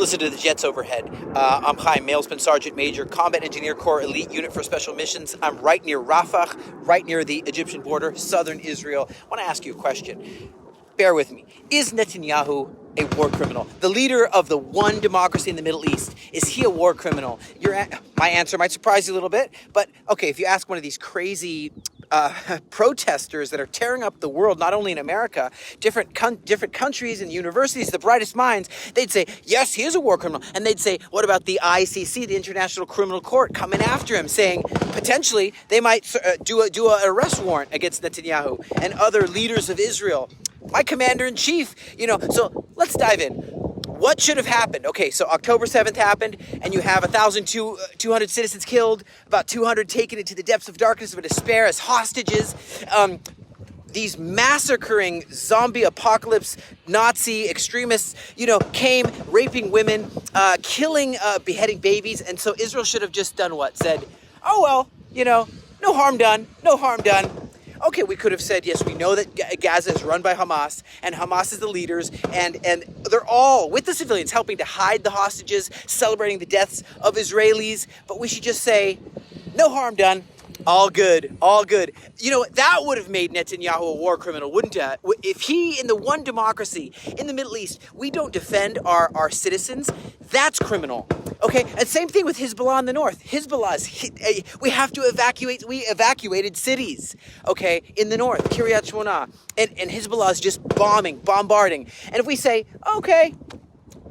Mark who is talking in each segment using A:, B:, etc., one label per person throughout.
A: Listen to the jets overhead. I'm Chaim, Malespin Sergeant Major, Combat Engineer Corps Elite Unit for Special Missions. I'm right near Rafah, right near the Egyptian border, southern Israel. I want to ask you a question. Bear with me. Is Netanyahu a war criminal? The leader of the one democracy in the Middle East, is he a war criminal? My answer might surprise you a little bit, but okay, if you ask one of these crazy protesters that are tearing up the world, not only in America, different countries and universities, the brightest minds, they'd say, yes, he is a war criminal. And they'd say, what about the ICC, the International Criminal Court, coming after him, saying potentially they might do an arrest warrant against Netanyahu and other leaders of Israel. My commander-in-chief, so let's dive in. What should have happened? Okay, so October 7th happened, and you have 1,200 citizens killed, about 200 taken into the depths of darkness of despair as hostages. These massacring zombie apocalypse Nazi extremists, came raping women, killing, beheading babies. And so Israel should have just done what? Said, oh, well, no harm done, no harm done. Okay, we could have said, yes, we know that Gaza is run by Hamas, and Hamas is the leaders, and they're all, with the civilians, helping to hide the hostages, celebrating the deaths of Israelis. But we should just say, no harm done. All good, all good. That would have made Netanyahu a war criminal, wouldn't it? If he, in the one democracy in the Middle East, we don't defend our citizens, that's criminal. Okay, and same thing with Hezbollah in the north. We have to evacuate. We evacuated cities, okay, in the north, Kiryat Shmona, and Hezbollah is just bombarding. And if we say, okay,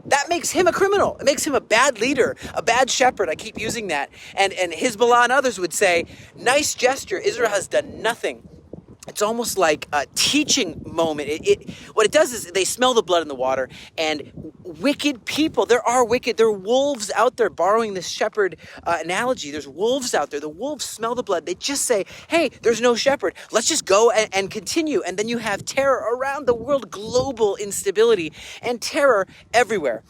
A: that makes him a criminal. It makes him a bad leader, a bad shepherd. I keep using that. And Hezbollah and others would say, nice gesture. Israel has done nothing. It's almost like a teaching moment. What it does is they smell the blood in the water, and wicked people, there are wolves out there, borrowing this shepherd analogy. There's wolves out there. The wolves smell the blood. They just say, hey, there's no shepherd. Let's just go and continue. And then you have terror around the world, global instability and terror everywhere.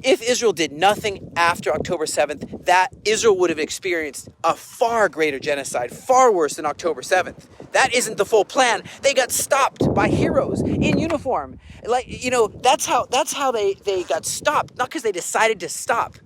A: If Israel did nothing after October 7th, that Israel would have experienced a far greater genocide, far worse than October 7th. That isn't the full plan. They got stopped by heroes in uniform. That's how they got stopped, not because they decided to stop.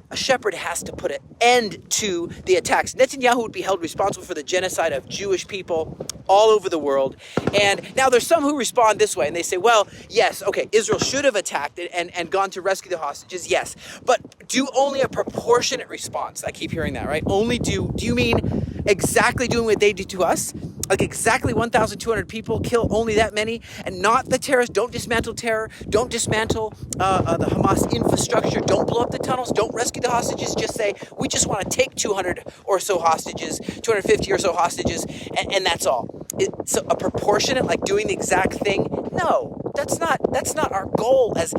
A: A shepherd has to put an end to the attacks. Netanyahu would be held responsible for the genocide of Jewish people all over the world. And now there's some who respond this way, and they say, well, yes, okay, Israel should have attacked it and gone to rescue the hostages, yes. But do only a proportionate response. I keep hearing that, right? Do you mean exactly doing what they did to us? Like exactly 1,200 people, kill only that many, and not the terrorists. Don't dismantle terror. Don't dismantle the Hamas infrastructure. Don't blow up the tunnels. Don't rescue the hostages. Just say, we just want to take 200 or so hostages, 250 or so hostages, and that's all. So a proportionate, like doing the exact thing? No, that's not our goal as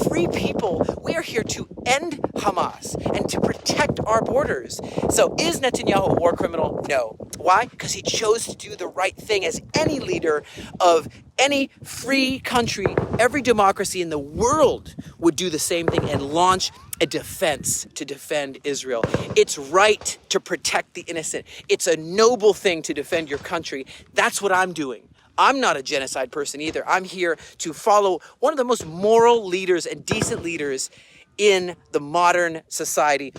A: free people. We are here to end Hamas and to protect our borders. So is Netanyahu a war criminal? No. Why? Because he chose to do the right thing, as any leader of any free country, every democracy in the world would do the same thing and launch a defense to defend Israel. It's right to protect the innocent. It's a noble thing to defend your country. That's what I'm doing. I'm not a genocide person either. I'm here to follow one of the most moral leaders and decent leaders in the modern society.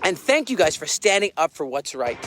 A: And thank you guys for standing up for what's right.